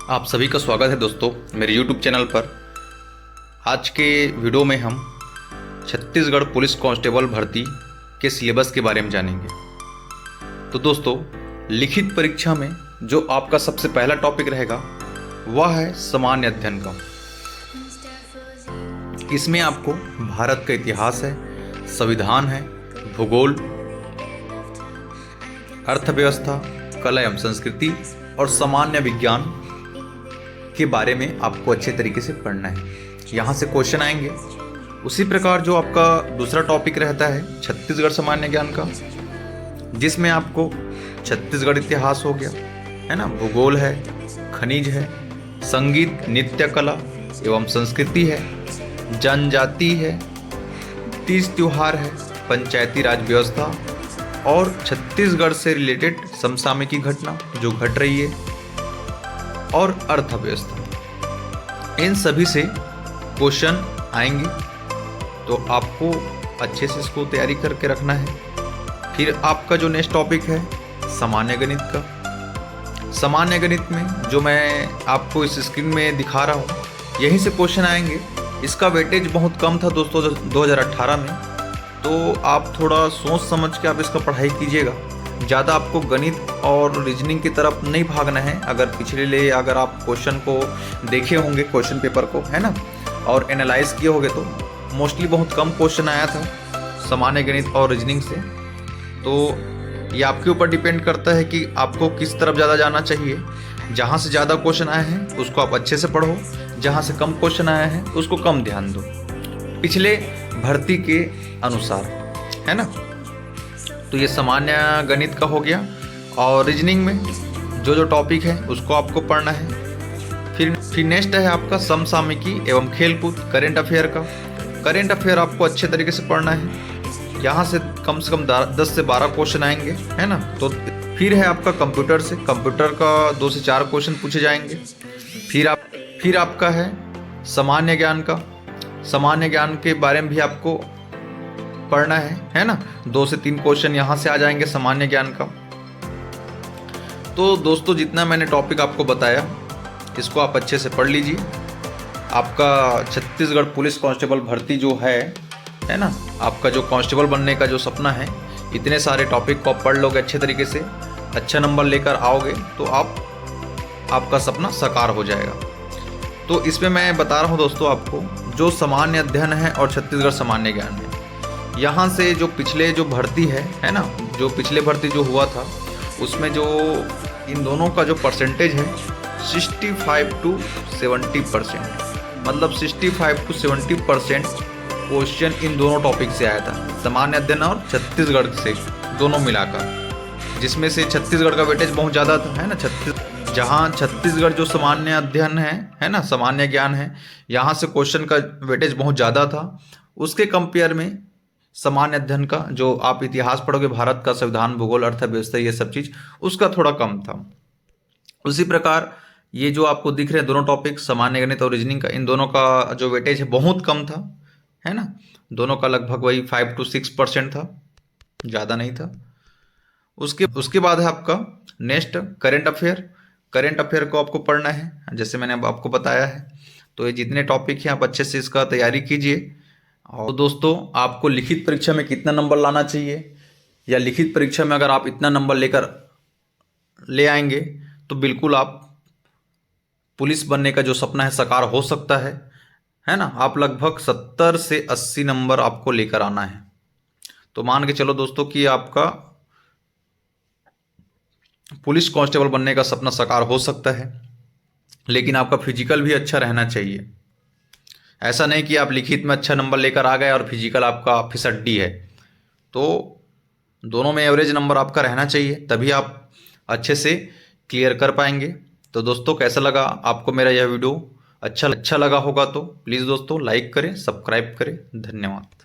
आप सभी का स्वागत है दोस्तों मेरे YouTube चैनल पर। आज के वीडियो में हम छत्तीसगढ़ पुलिस कांस्टेबल भर्ती के सिलेबस के बारे में जानेंगे। तो दोस्तों, लिखित परीक्षा में जो आपका सबसे पहला टॉपिक रहेगा वह है सामान्य अध्ययन का। इसमें आपको भारत का इतिहास है, संविधान है, भूगोल, अर्थव्यवस्था, कला एवं संस्कृति और सामान्य विज्ञान के बारे में आपको अच्छे तरीके से पढ़ना है। यहाँ से क्वेश्चन आएंगे। उसी प्रकार जो आपका दूसरा टॉपिक रहता है छत्तीसगढ़ सामान्य ज्ञान का, जिसमें आपको छत्तीसगढ़ इतिहास हो गया, है ना, भूगोल है, खनिज है, संगीत, नृत्य कला एवं संस्कृति है, जनजाति है, तीज त्योहार है, पंचायती राज व्यवस्था और छत्तीसगढ़ से रिलेटेड समसामयिक घटना जो घट रही है और अर्थव्यवस्था। इन सभी से क्वेश्चन आएंगे, तो आपको अच्छे से इसको तैयारी करके रखना है। फिर आपका जो नेक्स्ट टॉपिक है सामान्य गणित का। सामान्य गणित में जो मैं आपको इस स्क्रीन में दिखा रहा हूँ, यहीं से क्वेश्चन आएंगे। इसका वेटेज बहुत कम था दोस्तों 2018 में, तो आप थोड़ा सोच समझ के आप इसका पढ़ाई कीजिएगा। ज़्यादा आपको गणित और रीजनिंग की तरफ नहीं भागना है। अगर आप क्वेश्चन को देखे होंगे, क्वेश्चन पेपर को, है ना, और एनालाइज किए होंगे, तो मोस्टली बहुत कम क्वेश्चन आया था सामान्य गणित और रीजनिंग से। तो ये आपके ऊपर डिपेंड करता है कि आपको किस तरफ ज़्यादा जाना चाहिए। जहाँ से ज़्यादा क्वेश्चन आए हैं उसको आप अच्छे से पढ़ो, जहाँ से कम क्वेश्चन आया है उसको कम ध्यान दो, पिछले भर्ती के अनुसार, है ना। तो ये सामान्य गणित का हो गया। और रीजनिंग में जो टॉपिक है उसको आपको पढ़ना है। फिर नेक्स्ट है आपका समसामयिकी एवं खेलकूद, करेंट अफेयर का। करेंट अफेयर आपको अच्छे तरीके से पढ़ना है। यहाँ से कम 10 से 12 क्वेश्चन आएंगे, है ना। तो फिर है आपका कंप्यूटर से। कंप्यूटर का 2 से 4 क्वेश्चन पूछे जाएंगे। फिर आपका है सामान्य ज्ञान का। सामान्य ज्ञान के बारे में भी आपको पढ़ना है ना। 2 से 3 क्वेश्चन यहाँ से आ जाएंगे सामान्य ज्ञान का। तो दोस्तों, जितना मैंने टॉपिक आपको बताया इसको आप अच्छे से पढ़ लीजिए। आपका छत्तीसगढ़ पुलिस कांस्टेबल भर्ती जो है ना, आपका जो कांस्टेबल बनने का जो सपना है, इतने सारे टॉपिक को आप पढ़ लोगे अच्छे तरीके से, अच्छा नंबर लेकर आओगे तो आपका सपना साकार हो जाएगा। तो इसमें मैं बता रहा हूँ दोस्तों आपको, जो सामान्य अध्ययन है और छत्तीसगढ़ सामान्य ज्ञान है, यहाँ से जो पिछले जो भर्ती है ना, जो पिछले भर्ती जो हुआ था उसमें जो इन दोनों का जो परसेंटेज है 65 to 70%, मतलब 65 to 70% क्वेश्चन इन दोनों टॉपिक से आया था, सामान्य अध्ययन और छत्तीसगढ़ से दोनों मिलाकर, जिसमें से छत्तीसगढ़ का वेटेज बहुत ज़्यादा था, है ना। जहाँ छत्तीसगढ़ जो सामान्य अध्ययन है ना, सामान्य ज्ञान है, यहाँ से क्वेश्चन का वेटेज बहुत ज़्यादा था। उसके कंपेयर में सामान्य अध्ययन का जो आप इतिहास पढ़ोगे, भारत का, संविधान, भूगोल, अर्थव्यवस्था, ये सब चीज़, उसका थोड़ा कम था। उसी प्रकार ये जो आपको दिख रहे हैं दोनों टॉपिक, सामान्य गणित और रीजनिंग का, इन दोनों का जो वेटेज है बहुत कम था, है ना। दोनों का लगभग वही 5 to 6% था, ज़्यादा नहीं था। उसके बाद है आपका next current affair. Current affair को आपको पढ़ना है, जैसे मैंने अब आपको बताया है। तो ये जितने टॉपिक हैं आप अच्छे से इसका तैयारी कीजिए। और दोस्तों, आपको लिखित परीक्षा में कितना नंबर लाना चाहिए, या लिखित परीक्षा में अगर आप इतना नंबर ले आएंगे तो बिल्कुल आप पुलिस बनने का जो सपना है साकार हो सकता है ना। आप लगभग 70 से 80 नंबर आपको लेकर आना है। तो मान के चलो दोस्तों कि आपका पुलिस कांस्टेबल बनने का सपना साकार हो सकता है, लेकिन आपका फिजिकल भी अच्छा रहना चाहिए। ऐसा नहीं कि आप लिखित में अच्छा नंबर लेकर आ गए और फिजिकल आपका फिसड्डी है। तो दोनों में एवरेज नंबर आपका रहना चाहिए, तभी आप अच्छे से क्लियर कर पाएंगे। तो दोस्तों, कैसा लगा आपको मेरा यह वीडियो? अच्छा लगा होगा तो प्लीज़ दोस्तों लाइक करें, सब्सक्राइब करें। धन्यवाद।